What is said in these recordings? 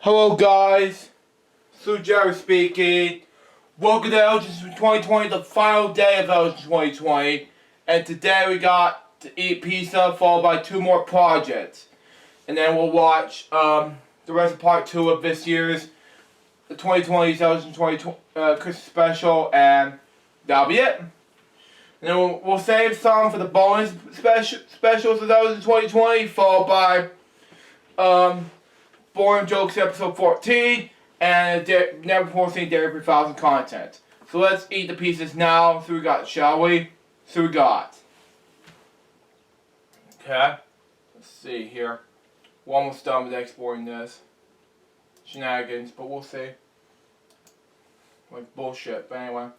Hello guys, Sue Jerry speaking. Welcome to LJPCBM 2020, the final day of LJPCBM 2020. And today we got to eat pizza followed by 2 more projects. And then we'll watch the rest of part 2 of this year's 2020's LJPCBM 2020 Christmas special, and that'll be it. And then we'll save some for the bonus specials of LJPCBM 2020, followed by Boring Jokes episode 14, and Never Before Seen Dairy for 1000 content. So let's eat the pieces now. So we got, shall we? So we got. Okay. Let's see here. We're almost done with exporting this. Shenanigans, but we'll see. Like bullshit, but anyway.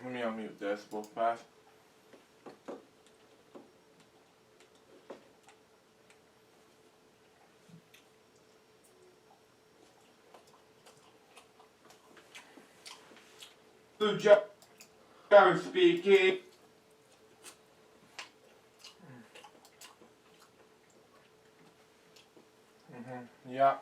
Let me unmute this real fast. Sue Jerry speaking. Yeah.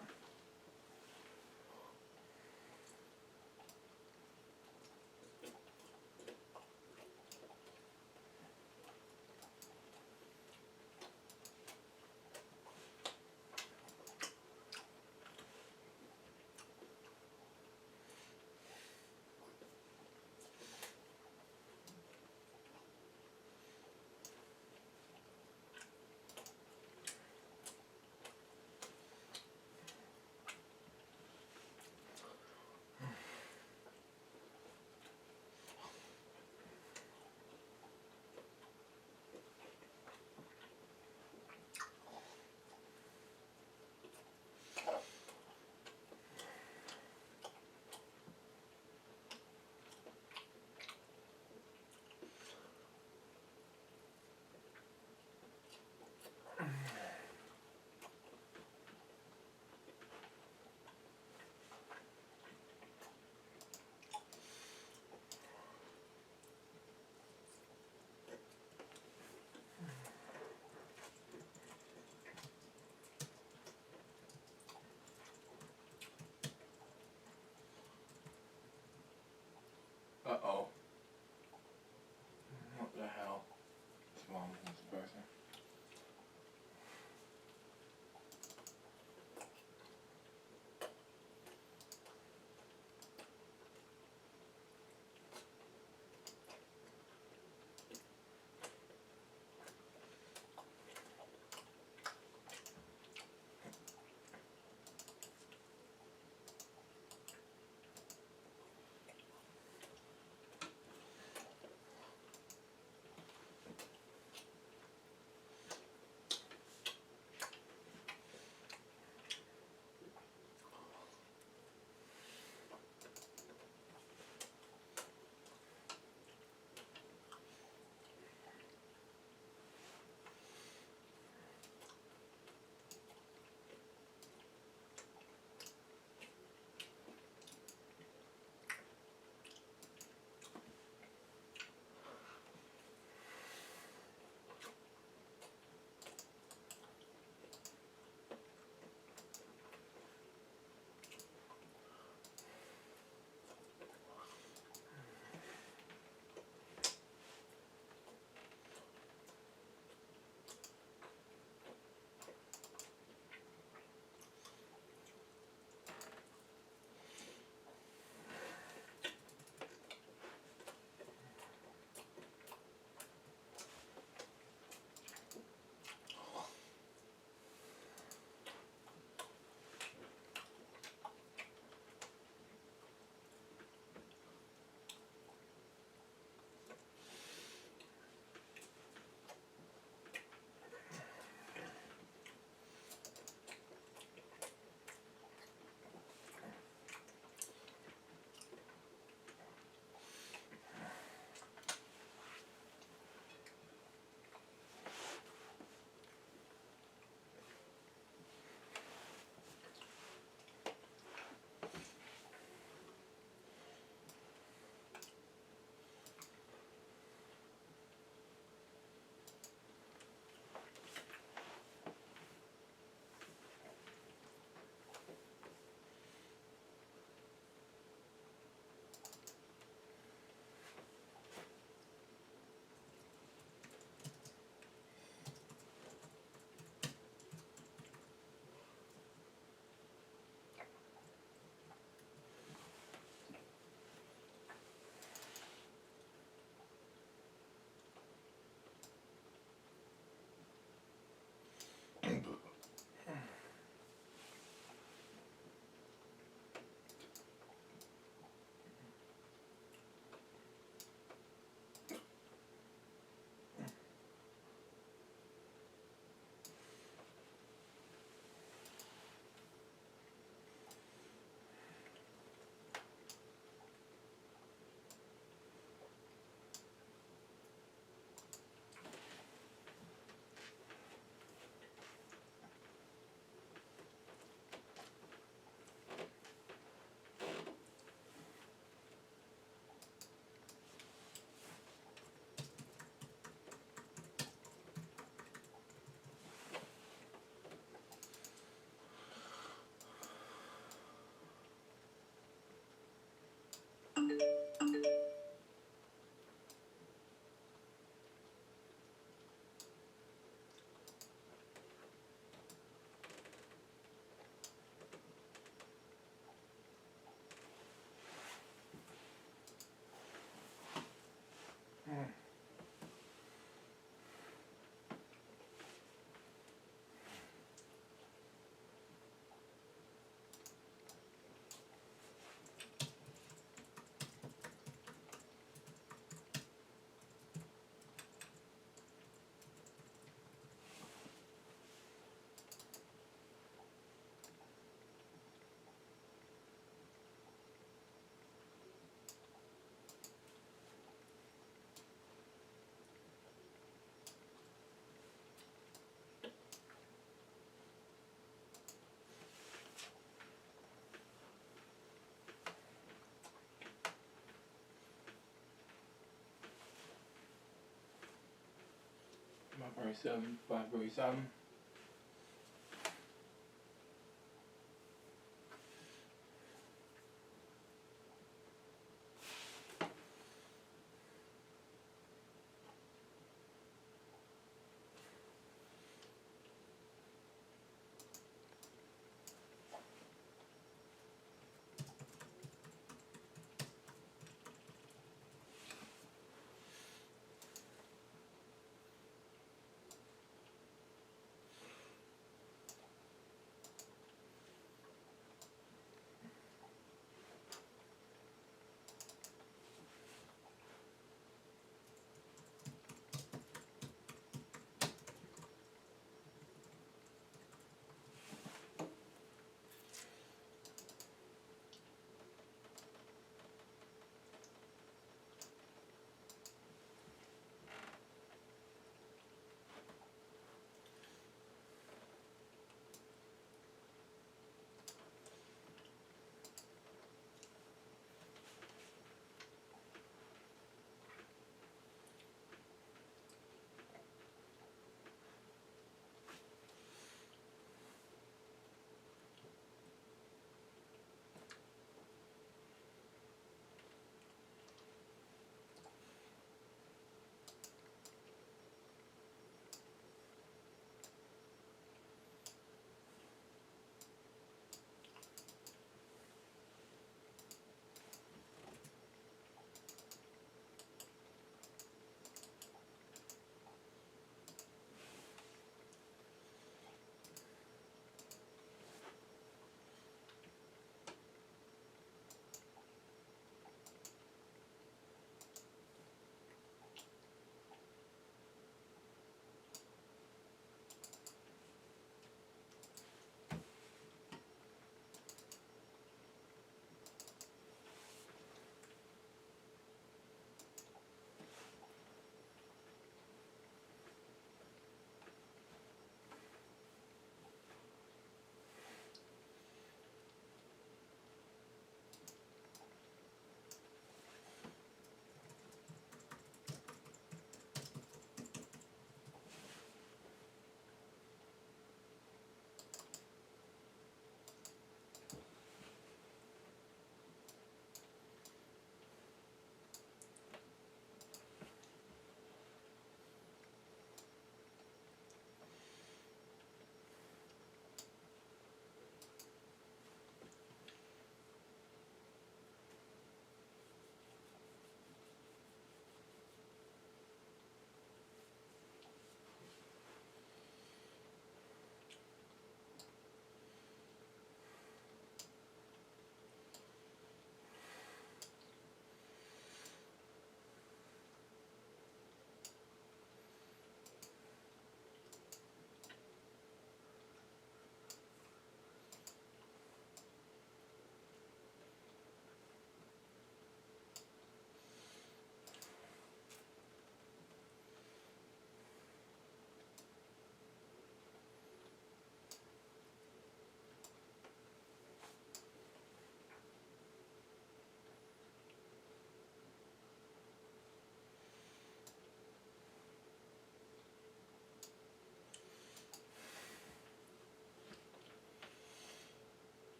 547, 547.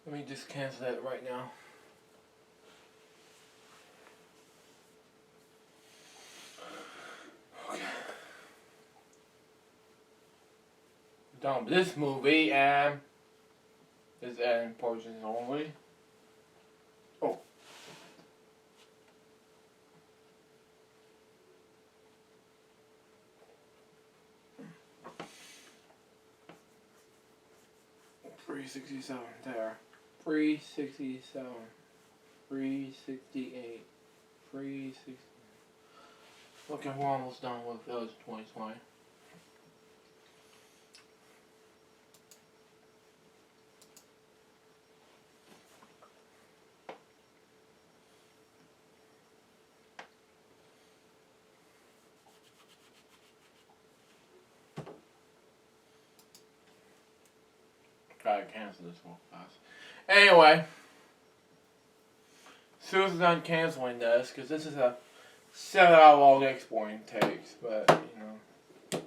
Let me just cancel that right now. Okay. Done with this movie, and this end portion only. Oh. $367 there. $367. $368. $360. Okay, we're almost done with those 2020. Gotta cancel this one fast. Anyway, Susan's done canceling this because this is a 7-hour long exporting takes, but you know.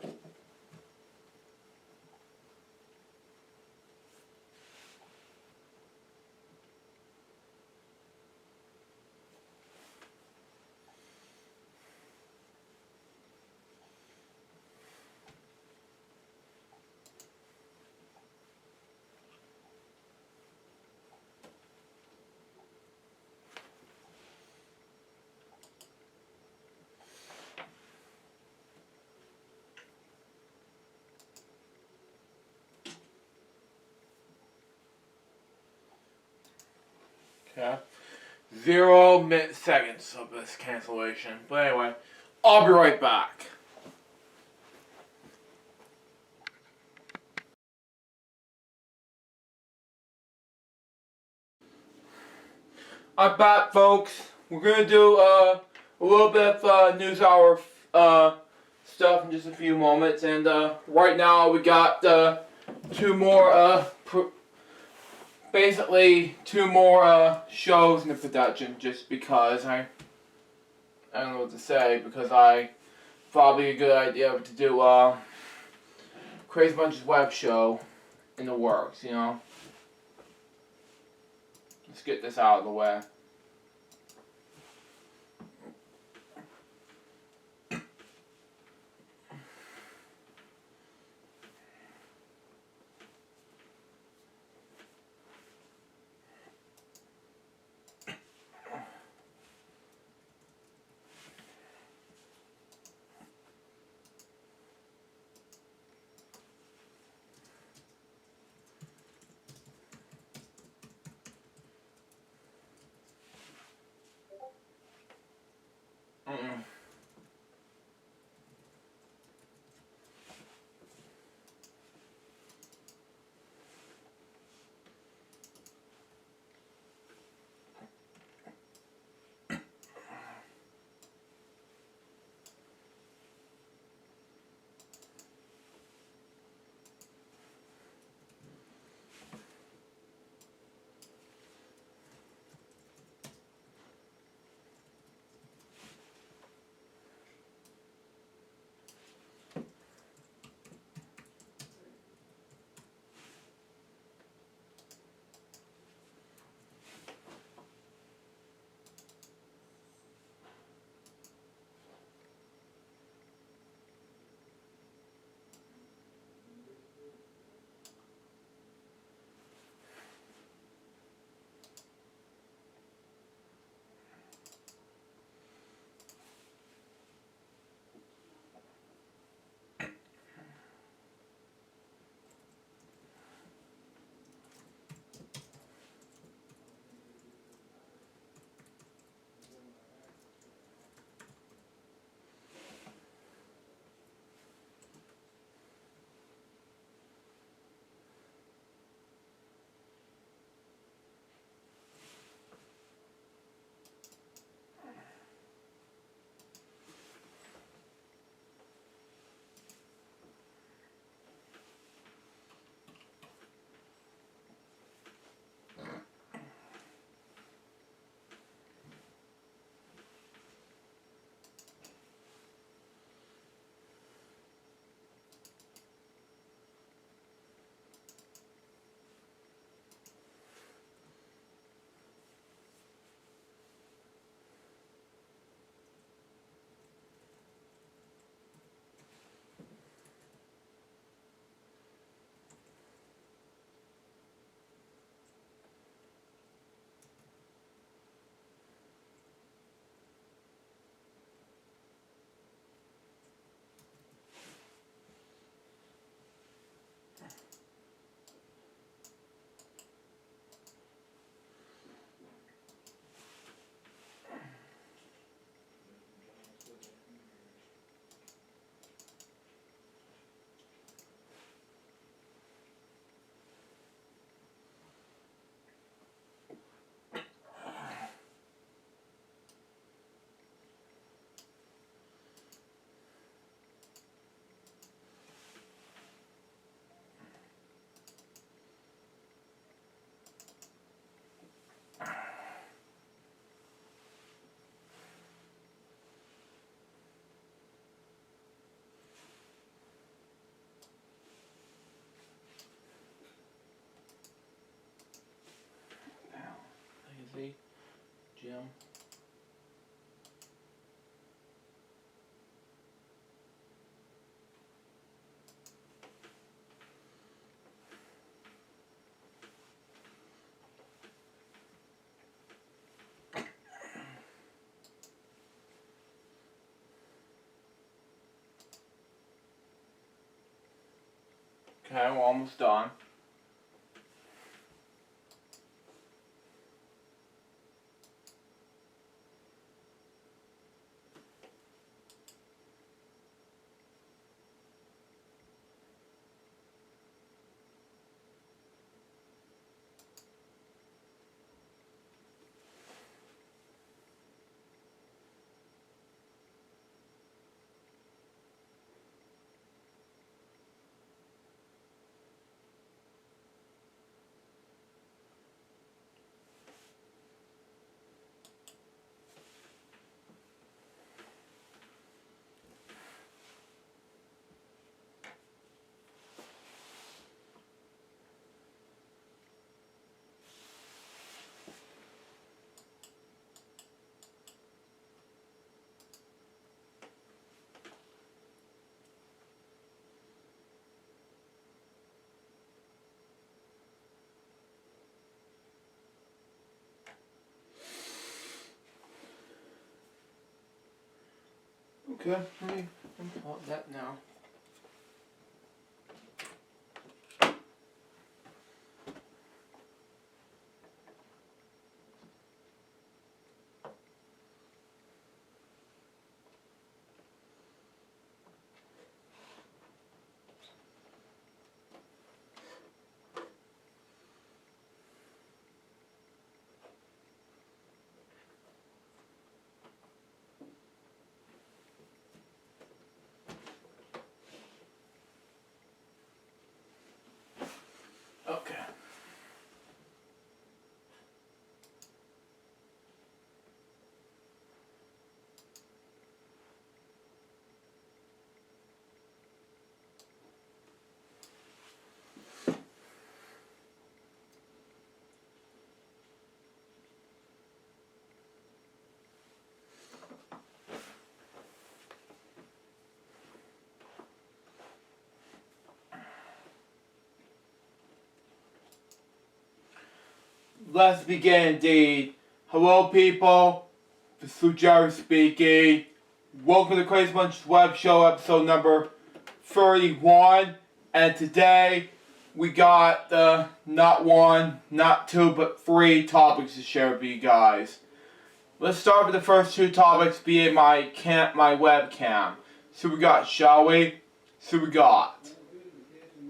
Okay. 0 seconds of this cancellation. But anyway, I'll be right back. I'm back, folks. We're gonna do a little bit of news hour stuff in just a few moments, and right now we got two more basically two more shows in the production, just because I don't know what to say, because I probably a good idea to do Crazy Bunch's web show in the works, you know. Let's get this out of the way. Okay, we're almost done. Okay, let me unplug that now. Okay. Let's begin indeed. Hello people, this is Jerry speaking. Welcome to Crazy Bunch's Web Show episode number 31. And today we got not one, not two, but three topics to share with you guys. Let's start with the first two topics being my webcam. So we got, shall we? So we got.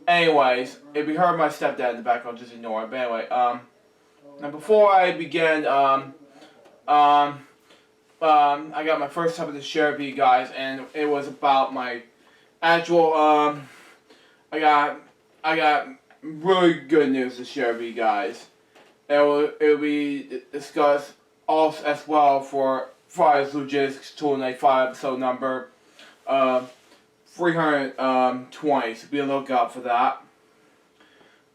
Anyways, if you heard my stepdad in the background, just ignore it. But anyway, now before I begin, I got my first topic to share with you guys, and it was about my actual, I got really good news to share with you guys. It will be discussed also as well for Friday's Logistics Tool Night 5 episode number 320, so be on the lookout for that.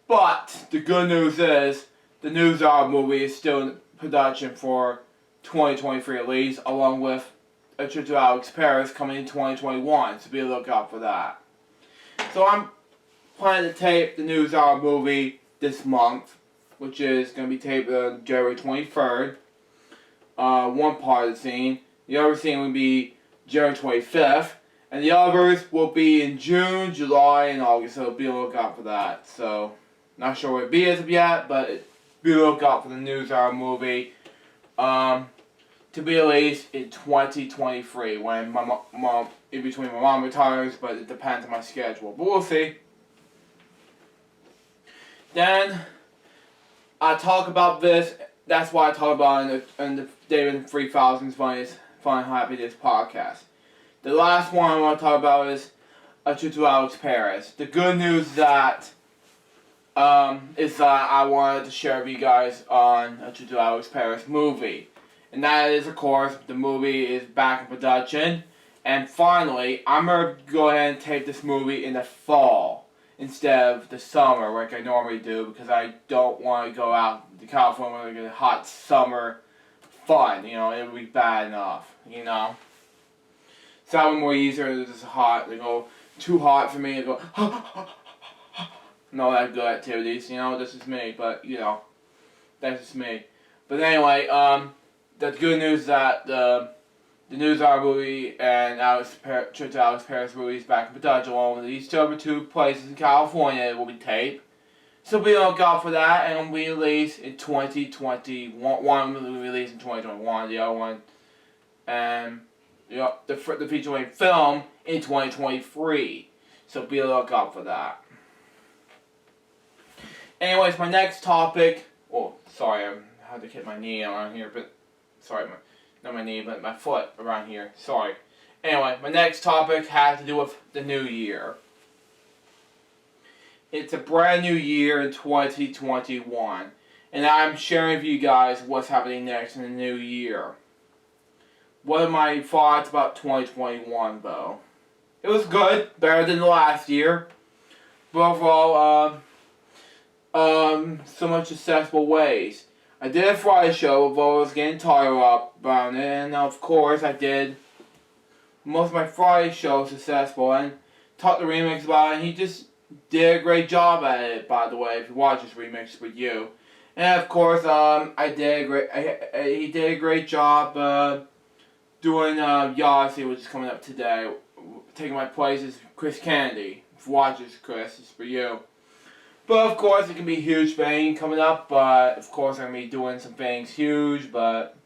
But the good news is, the News Hour movie is still in production for 2023 at least, along with A Trip to Alex Paris coming in 2021, so be on the lookout for that. So I'm planning to tape the News Hour movie this month, which is going to be taped on January 23rd. One part of the scene. The other scene will be January 25th. And the others will be in June, July, and August, so be on the lookout for that. So, not sure what it be as of yet, but be on the lookout for the News Hour movie. To be released in 2023, when my mom, in between my mom retires, but it depends on my schedule. But we'll see. Then, I talk about this, that's why I talk about in the David 3000's Fun Happy Days podcast. The last one I want to talk about is A Trip to Alex Paris. The good news is that I wanted to share with you guys on A Trip to Alex Paris movie. And that is, of course, the movie is back in production. And finally, I'm going to go ahead and tape this movie in the fall instead of the summer like I normally do, because I don't want to go out to California when I get a hot summer fun. You know, it would be bad enough, you know. So that would be more easier than just hot. They go too hot for me to go and all that good activities, you know, this is me, but you know, that's just me. But anyway, the good news is that the the News Hour movie and Trip to Alex Paris movies back in production, along with these two places in California it will be taped. So be on the lookout for that, and it'll be released in 2021. One will be released in 2021, the other one, and the feature-length film in 2023. So be on the lookout for that. Anyways, my next topic. Oh, sorry, I had to hit my knee around here, but sorry, not my knee, but my foot around here. Sorry. Anyway, my next topic has to do with the new year. It's a brand new year in 2021, and I'm sharing with you guys what's happening next in the new year. What are my thoughts about 2021, though? It was good, better than the last year. But overall, so much successful ways. I did a Friday show, although I was getting tired up about it, and of course I did most of my Friday shows successful, and talked to Remix about it, and he just did a great job at it, by the way, if you watch this Remix with you. And of course, he did a great job doing Yahtzee, which is coming up today. Taking my place is Chris Kennedy. If you watch this, Chris, it's for you. But of course, it can be a huge thing coming up, but of course I'm going to be doing some things huge, but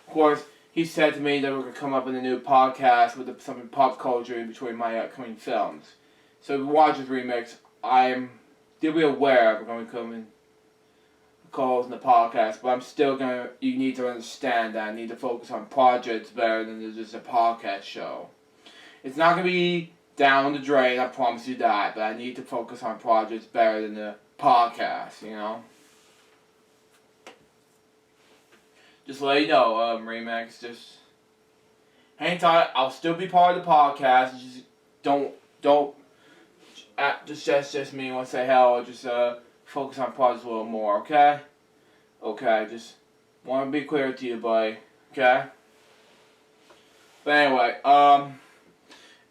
of course, he said to me that we're going to come up with a new podcast with some pop culture in between my upcoming films. So if you watch this Remix, you'll be aware we're going to come in calls in the podcast, but I'm still going to, you need to understand that I need to focus on projects better than just a podcast show. It's not going to be down the drain, I promise you that, but I need to focus on projects better than the podcast, you know? Just to let you know, Remix, just hang tight, I'll still be part of the podcast, just just me want to say hell, just focus on projects a little more, okay? Okay, just want to be clear to you, buddy, okay? But anyway,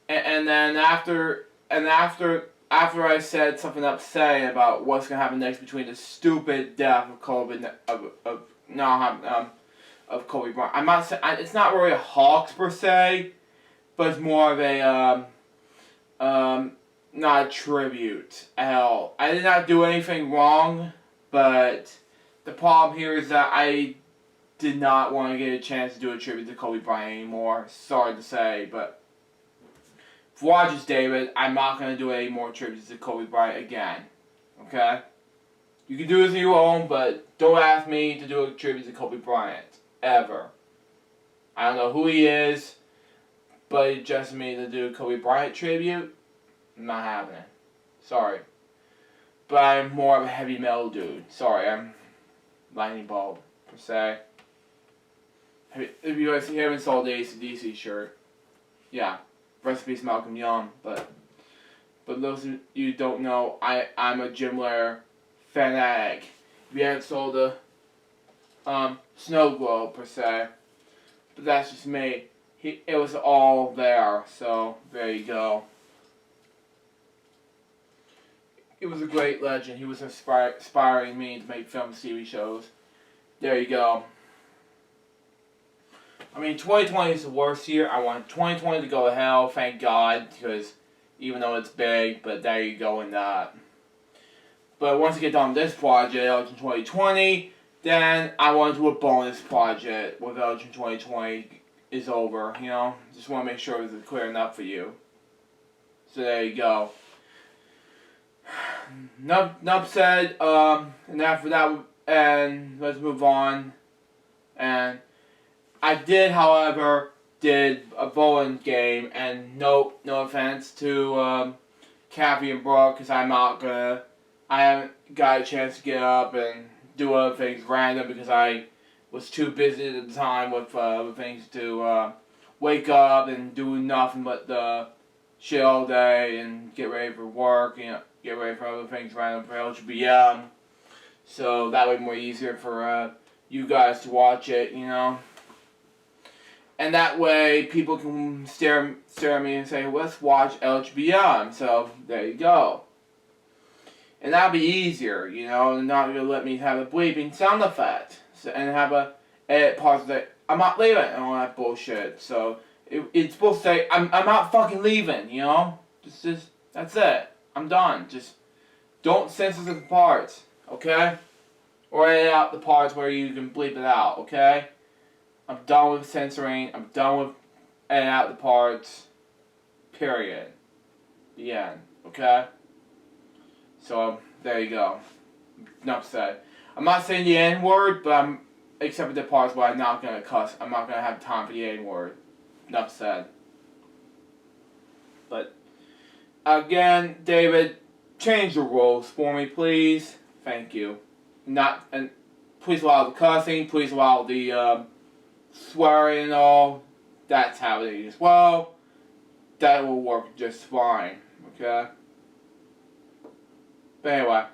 and then after I said something upsetting about what's gonna happen next between the stupid death of Kobe Bryant, I'm not saying it's not really a hoax per se, but it's more of a not a tribute at all. I did not do anything wrong, but the problem here is that I did not want to get a chance to do a tribute to Kobe Bryant anymore. Sorry to say, but if you watch this, David, I'm not going to do any more tributes to Kobe Bryant again. Okay? You can do this on your own, but don't ask me to do a tribute to Kobe Bryant. Ever. I don't know who he is, but he just me to do a Kobe Bryant tribute. Not happening. Sorry. But I'm more of a heavy metal dude. Sorry, I'm lightning bulb, per se. If you guys haven't saw the AC/DC shirt, yeah. Rest in peace, Malcolm Young. But those of you who don't know, I'm a Jim Lair fanatic. If you haven't saw the Snow Globe, per se. But that's just me. It was all there, so there you go. He was a great legend. He was inspiring me to make films, TV shows. There you go. I mean, 2020 is the worst year. I want 2020 to go to hell, thank God, because even though it's big, but there you go in that. But once I get done with this project, in 2020, then I want to do a bonus project with Elgin 2020 is over, you know? Just want to make sure it's clear enough for you. So there you go. Enough said, and after that, and let's move on. And I did, however, did a bowling game, and no offense to Kathy and Brooke, because I haven't got a chance to get up and do other things random because I was too busy at the time with other things to wake up and do nothing but shit all day and get ready for work, you know, get ready for other things random for LJPCBM. So that way more easier for you guys to watch it, you know. And that way people can stare at me and say, let's watch LJPCBM. So there you go. And that'll be easier, you know, and not gonna let me have a bleeping sound effect. So, and have a edit parts of the I'm not leaving and all that bullshit. So it's supposed to say I'm not fucking leaving. You know, just that's it. I'm done. Just don't censor the parts, okay? Or edit out the parts where you can bleep it out, okay? I'm done with censoring. I'm done with editing out the parts. Period. The end. Okay? So, there you go. Enough said. I'm not saying the N word, but I'm except for the parts where I'm not gonna cuss. I'm not gonna have time for the N word. Enough said. But again, David, change the rules for me, please. Thank you. And please allow the cussing. Please allow the swearing and all. That's how it is as well. That will work just fine. Okay. But anyway,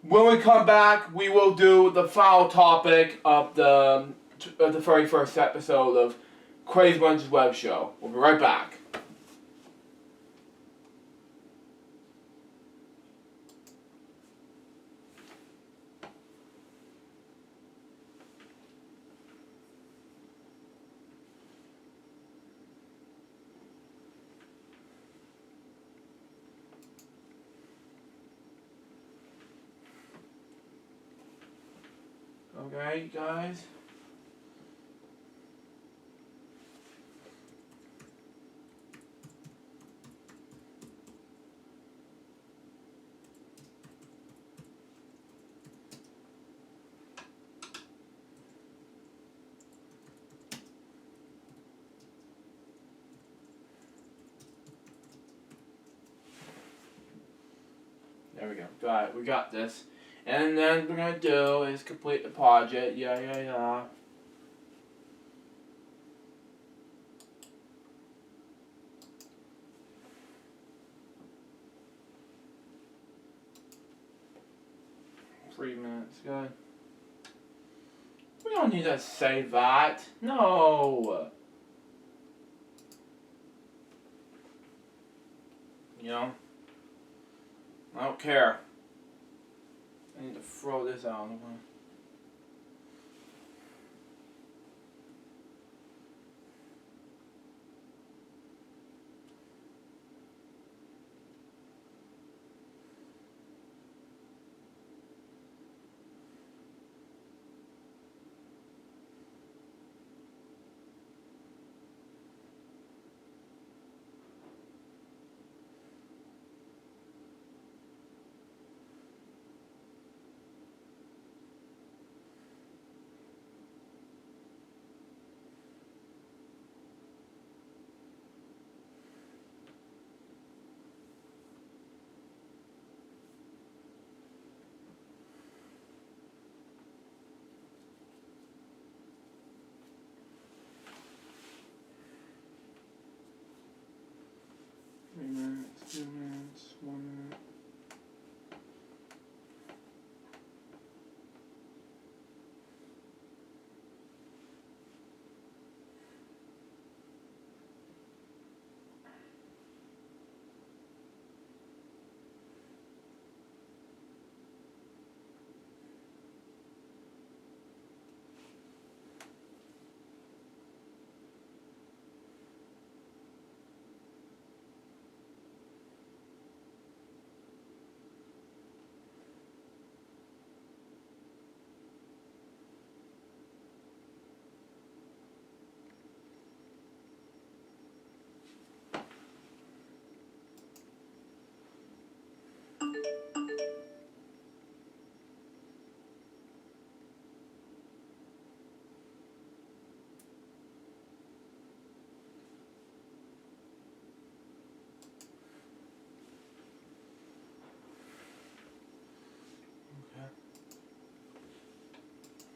when we come back, we will do the final topic of the very first episode of Crazy Bunch's web show. We'll be right back. Okay, guys. There we go. Got it. We got this. And then what we're going to do is complete the project. Yeah. 3 minutes. Good. We don't need to say that. No. You know? I don't care. I need to throw this out. Minutes, 2 minutes, 1 minute.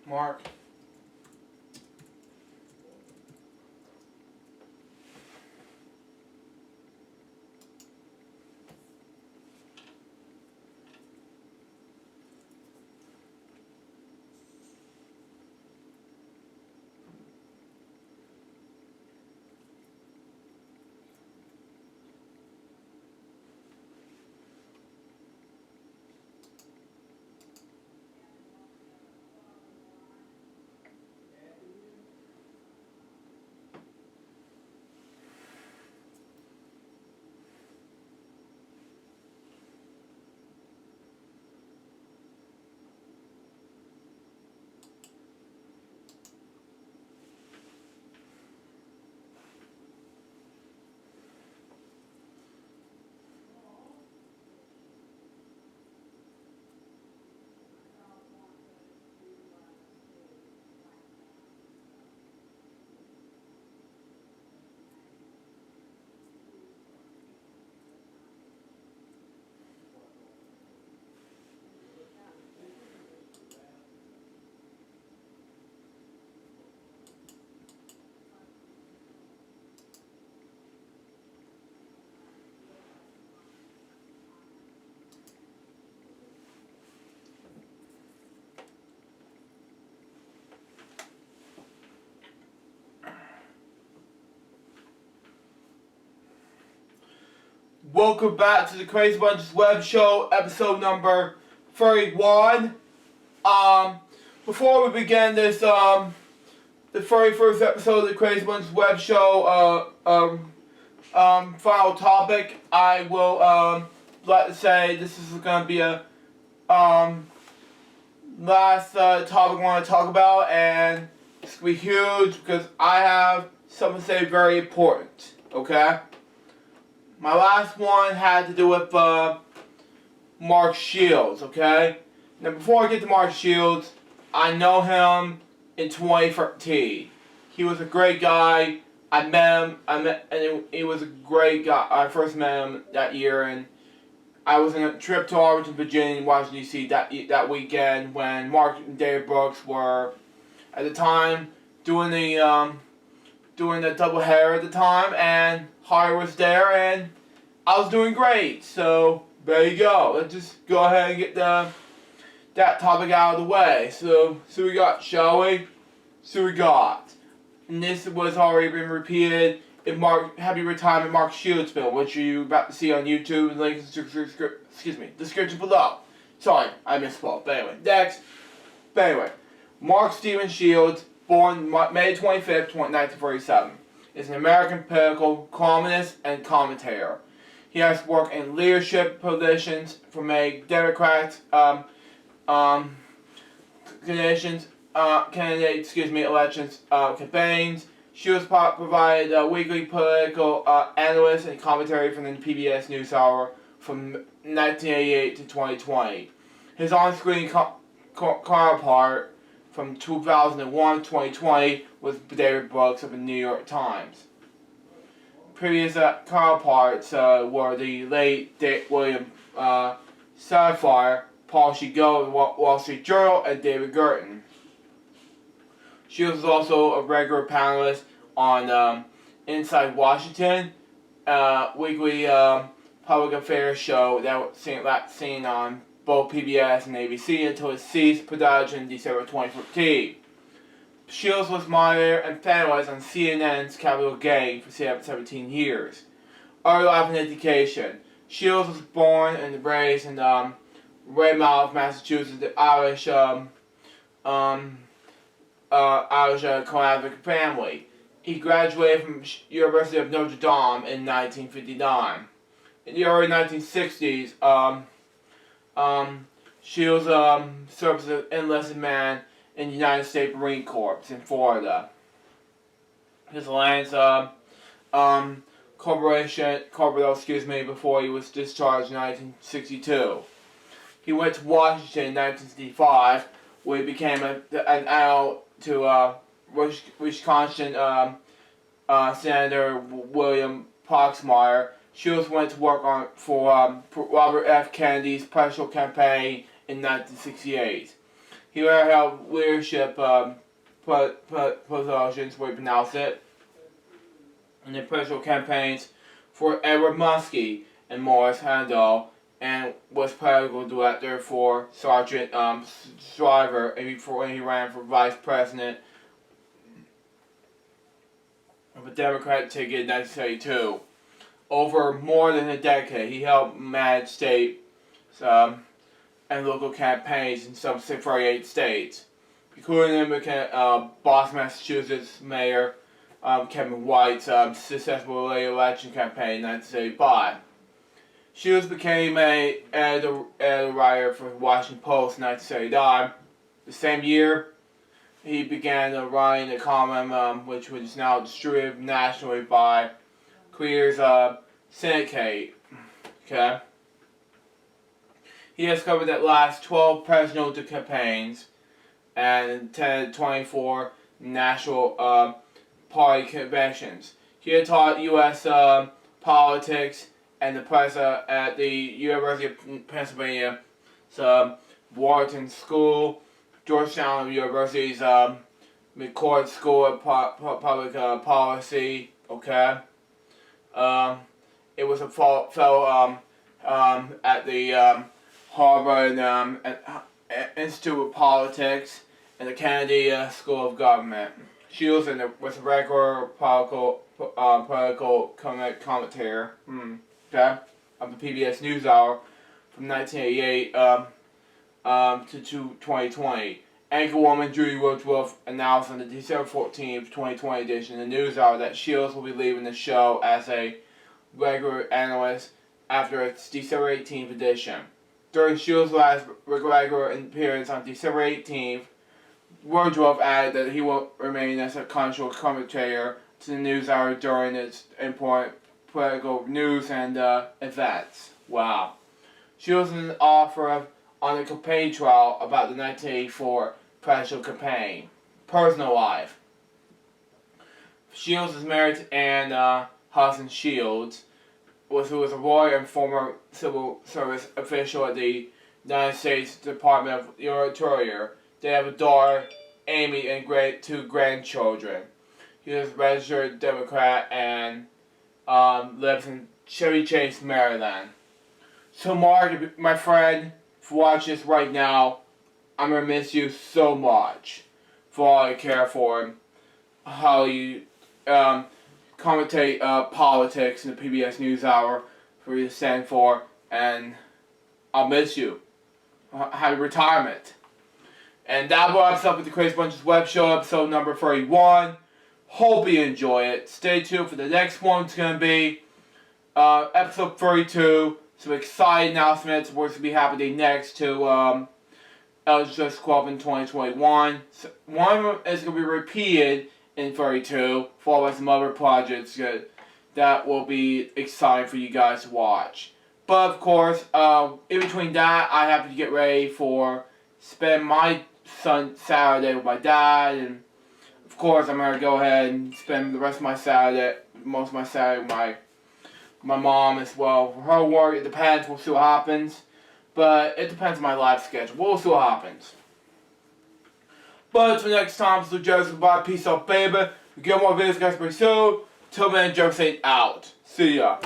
Mark. Welcome back to the Crazy Bunches Web Show, episode number 31. Before we begin this, the very first episode of the Crazy Bunches Web Show, final topic, I will, like to say this is going to be a, last, topic I want to talk about, and it's going to be huge because I have something to say very important, okay? My last one had to do with Mark Shields, okay? Now before I get to Mark Shields, I know him in 2013. He was a great guy. I met him, and he was a great guy. I first met him that year, and I was on a trip to Arlington, Virginia, and Washington, D.C. that weekend when Mark and David Brooks were, at the time, doing the double header at the time, and Harry was there, and I was doing great. So there you go. Let's just go ahead and get that topic out of the way. So we got, shall we? So we got, and this was already been repeated. If Happy Retirement Mark Shields film, which you're about to see on YouTube, and link in the description below. Sorry, I misspoke. But anyway, next. But anyway, Mark Stephen Shields, born May 25th, 1947, is an American political columnist and commentator. He has worked in leadership positions for many Democrats elections campaigns. Shields provided weekly political analysis and commentary from the PBS NewsHour from 1988 to 2020. His on-screen counterpart from 2001 to 2020 was David Brooks of the New York Times. Previous counterparts were the late William Sapphire, Paul Shigo of the Wall Street Journal, and David Gerton. Shields was also a regular panelist on Inside Washington, weekly public affairs show that was seen on both PBS and ABC until it ceased production in December 2014. Shields was moderator and panelist on CNN's Capital Gang for 17 years. Early life and education. Shields was born and raised in Weymouth, Massachusetts, the Irish Catholic family. He graduated from University of Notre Dame in 1959. In the early 1960s, Shields served as an enlisted man in the United States Marine Corps in Florida. His Alliance Corporation, before he was discharged in 1962. He went to Washington in 1965, where he became an adult to Wisconsin Senator William Proxmire. Shields went to work for Robert F. Kennedy's presidential campaign in 1968. He later held leadership positions, where he pronounced it, in the presidential campaigns for Edward Muskie and Morris Handel, and was political director for Sergeant Shriver when he ran for vice president of a Democratic ticket in 1972. Over more than a decade, he helped manage state and local campaigns in some 48 states, including Boston, Massachusetts Mayor Kevin White's successful election campaign in 1975. Shields became an editor writer for the Washington Post in 1979. The same year, he began writing a column which was now distributed nationally by Queers Syndicate. Okay. He has covered the last 12 presidential campaigns and attended 24 national party conventions. He had taught U.S. politics and the press at the University of Pennsylvania, Wharton School, Georgetown University's McCord School of Public Policy. Okay. It was a fellow at the Harvard Institute of Politics and the Kennedy School of Government. Shields was a regular political commentator. Okay. of the PBS NewsHour from 1988 to 2020. Anchorwoman Judy Woodruff announced on the December 14th, 2020 edition of the NewsHour that Shields will be leaving the show as a regular analyst after its December 18th edition. During Shields' last regular appearance on December 18th, Woodruff added that he will remain as a casual commentator to the NewsHour during its important political news and events. Wow. Shields is an author on a campaign trail about the 1984 presidential campaign. Personal life. Shields is married to Ann Hudson Shields, who was a lawyer and former civil service official at the United States Department of the Interior. They have a daughter, Amy, and two grandchildren. He is a registered Democrat and lives in Chevy Chase, Maryland. So Mark, my friend, if you watch this right now, I'm going to miss you so much for all you care for and how you commentate politics in the PBS NewsHour for you to stand for, and I'll miss you. Happy retirement. And that wraps up with the Crazy Bunches web show, episode number 31. Hope you enjoy it. Stay tuned for the next one. It's going to be episode 32. Some exciting announcements. What's going to be happening next to LJPCBM Club in 2021. So one of them is going to be repeated in 32, followed by some other projects that will be exciting for you guys to watch. But of course, in between that, I have to get ready for spend my Saturday with my dad, and of course, I'm going to go ahead and spend the rest of my Saturday, most of my Saturday with my mom as well. For her work, it depends. We'll see what happens. But it depends on my life schedule. We'll see what happens. But until next time, so Joseph, bye. Peace out, baby. We get more videos, guys, pretty soon. Till then, Joseph out. See ya.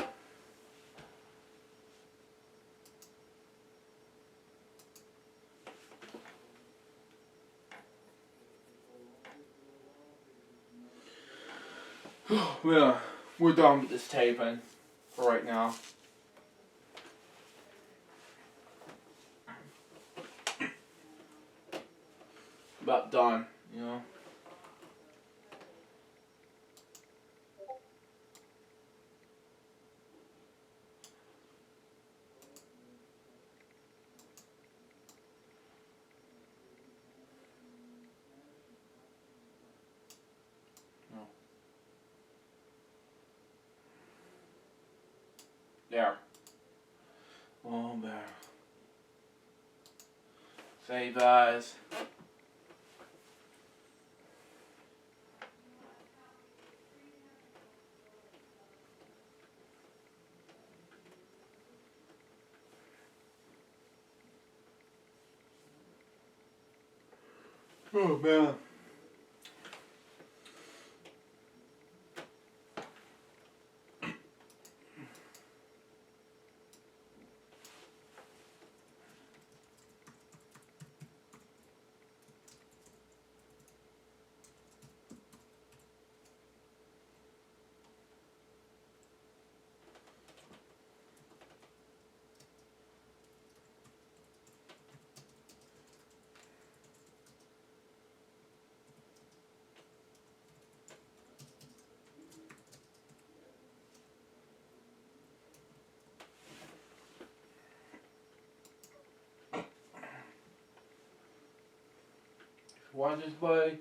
Yeah, we're done with this taping for right now. About done, you know. There. Oh, there. Save as. Oh, man. Watch this, buddy.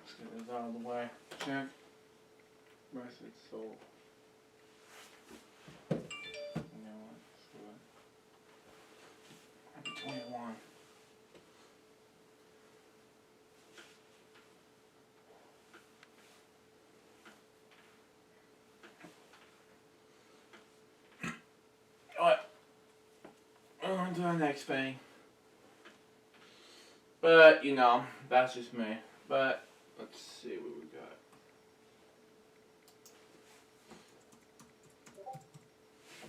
Let's get this out of the way. Check. Message sold. You know what? Screw it. Happy 21. my next thing. But, you know, that's just me. But, let's see what we got.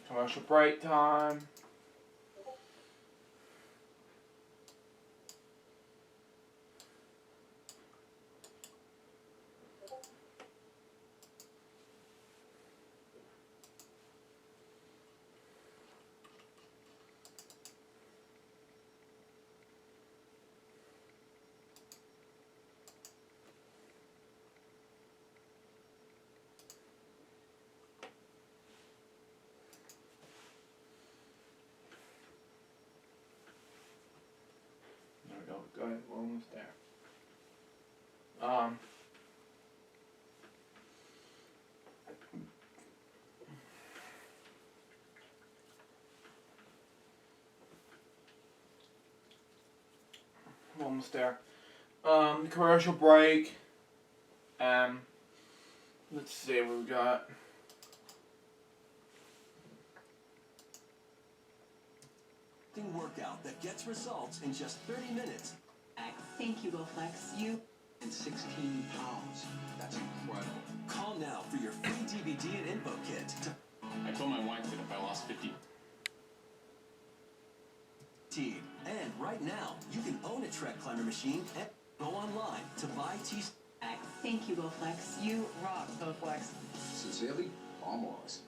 Commercial break time. There we go. Go ahead. We're almost there. Almost there. Commercial break. Let's see what we got. Workout that gets results in just 30 minutes. Thank you, Bowflex. You And 16 pounds. That's incredible. Call now for your free DVD and info kit. I told my wife that if I lost 50. And right now, you can own a Trek Climber machine and go online to buy Thank you, Bowflex. You rock, Bowflex. Sincerely, Bombos.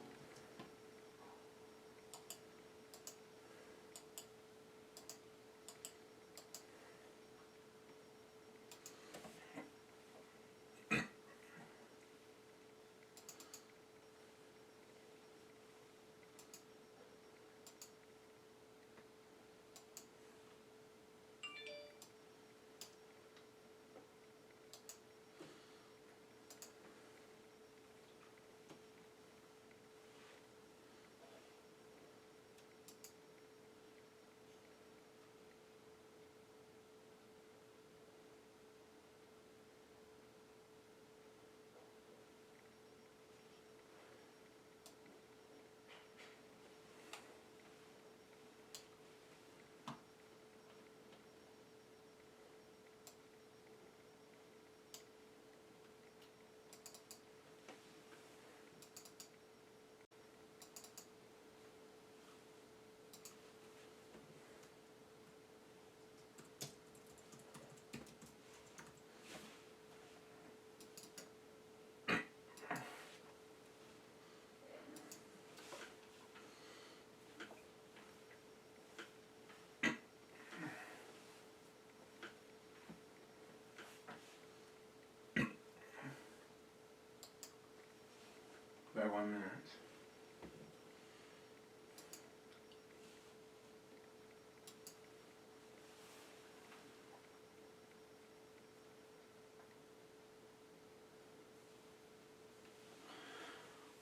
About 1 minute.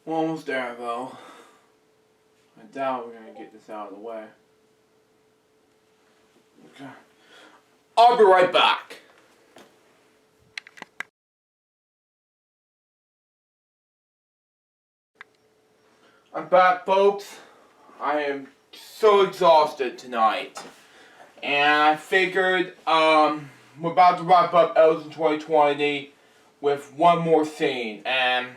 We're almost there, though. I doubt we're gonna get this out of the way. Okay. I'll be right back. I'm back, folks. I am so exhausted tonight. And I figured, we're about to wrap up Elton 2020 with one more scene. And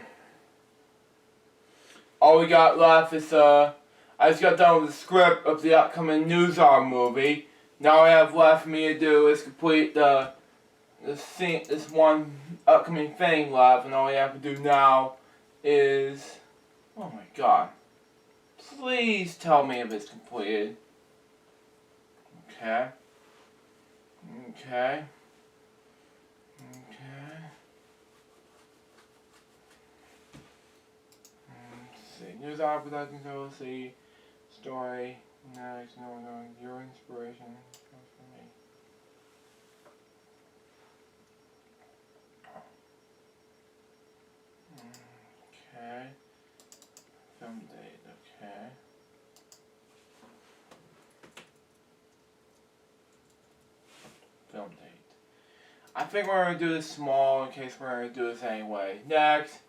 all we got left is, I just got done with the script of the upcoming NewsHour movie. Now all I have left for me to do is complete the scene, this one upcoming thing left. And all I have to do now is... Oh my god. Please tell me if it's completed. Okay. Okay. Okay. Let's see. News out production see story. Nice, no. Your inspiration comes from me. Okay. Film date, okay. Film date. I think we're going to do this small in case we're going to do this anyway. Next.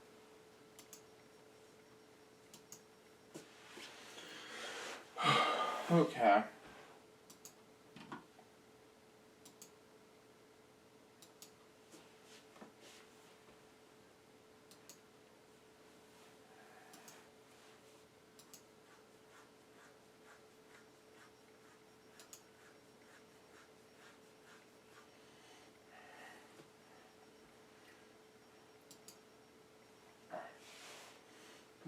Okay.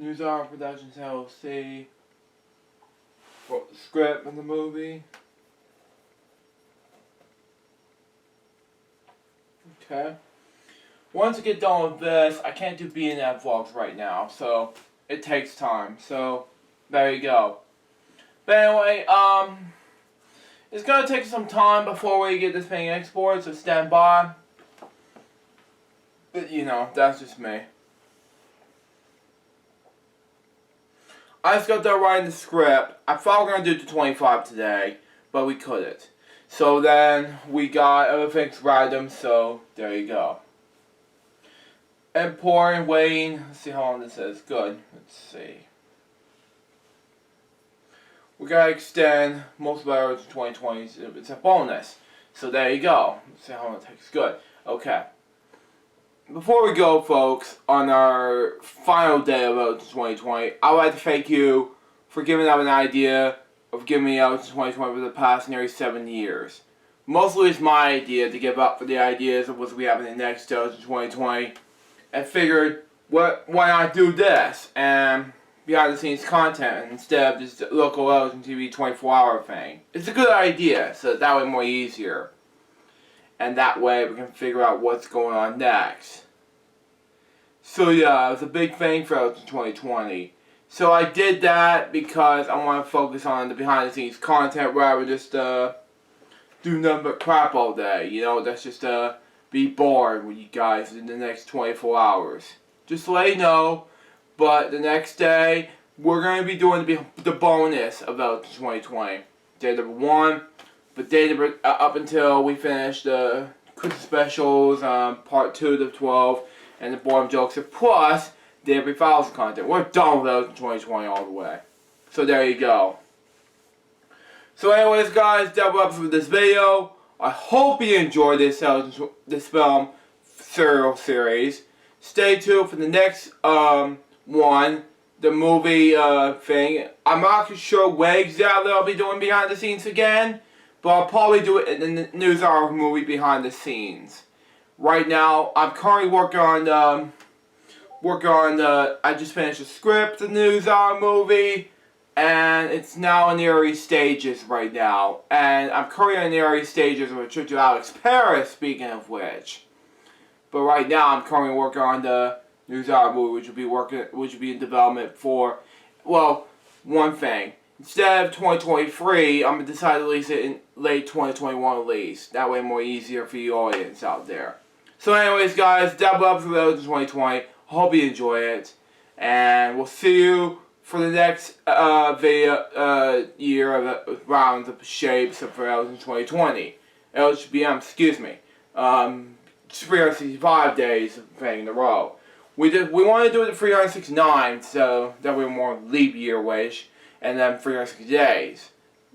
News Hour Productions LLC wrote the script of the movie. Okay. Once I get done with this, I can't do B&F vlogs right now, so it takes time. So there you go. But anyway, it's gonna take some time before we get this thing exported, so stand by. But you know, that's just me. I just got done writing the script. I thought we were gonna do the 25 today, but we couldn't. So then we got everything's random, so there you go. Importing, waiting. Let's see how long this is. Good. Let's see. We gotta extend most of our 2020. It's a bonus. So there you go. Let's see how long it takes. Good. Okay. Before we go, folks, on our final day of 2020, I would like to thank you for giving out an idea of giving me out 2020 for the past nearly 7 years. Mostly it's my idea to give up for the ideas of what's we have in the next 2020, and figured, why not do this and behind the scenes content instead of just local Elgin TV 24-hour thing. It's a good idea, so that way more easier. And that way we can figure out what's going on next. So yeah, it was a big thing for Elgin 2020. So I did that because I want to focus on the behind the scenes content rather than just do nothing but crap all day. You know, that's just be bored with you guys in the next 24 hours. Just to let you know, but the next day, we're going to be doing the bonus of Elgin 2020. Day number 1, but day number, up until we finish the Christmas specials, part 2 to 12, and the boredom jokes, plus the every files content. We're done with Elgin 2020 all the way. So there you go. So anyways, guys, that wraps up this video. I hope you enjoyed this film serial series. Stay tuned for the next one, the movie thing. I'm not sure when exactly I'll be doing behind the scenes again, but I'll probably do it in the News Hour movie behind the scenes. Right now, I'm currently working on I just finished the script, the News Hour movie. And it's now in the early stages right now. And I'm currently in the early stages of a trip to Alex Paris, speaking of which. But right now I'm currently working on the News Hour movie, which will be in development for, well, one thing. Instead of 2023, I'm going to decide to release it in late 2021 release. That way more easier for you audience out there. So anyways, guys, that was for Elgin 2020. Hope you enjoy it. And we'll see you for the next video, year of rounds of shapes for Elgin 2020. LJPCBM, excuse me. 365 days of playing in a row. We want to do it at 369, so that way more leap year wish, and then 360 days.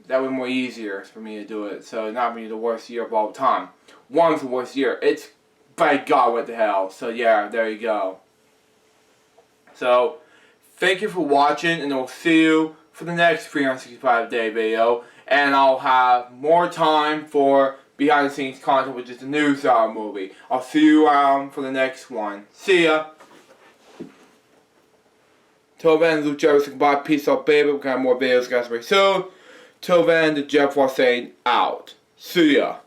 That way more easier for me to do it, so not be the worst year of all time. One's the worst year. It's, by God, what the hell. So yeah, there you go. So, thank you for watching, and I'll see you for the next 365 day video. And I'll have more time for behind the scenes content, which is the News Hour movie. I'll see you around for the next one. See ya! Till then, Luke Jerry, goodbye, peace out, baby. We're gonna have more videos, guys, very soon. Till then, the Jeff was saying out. See ya!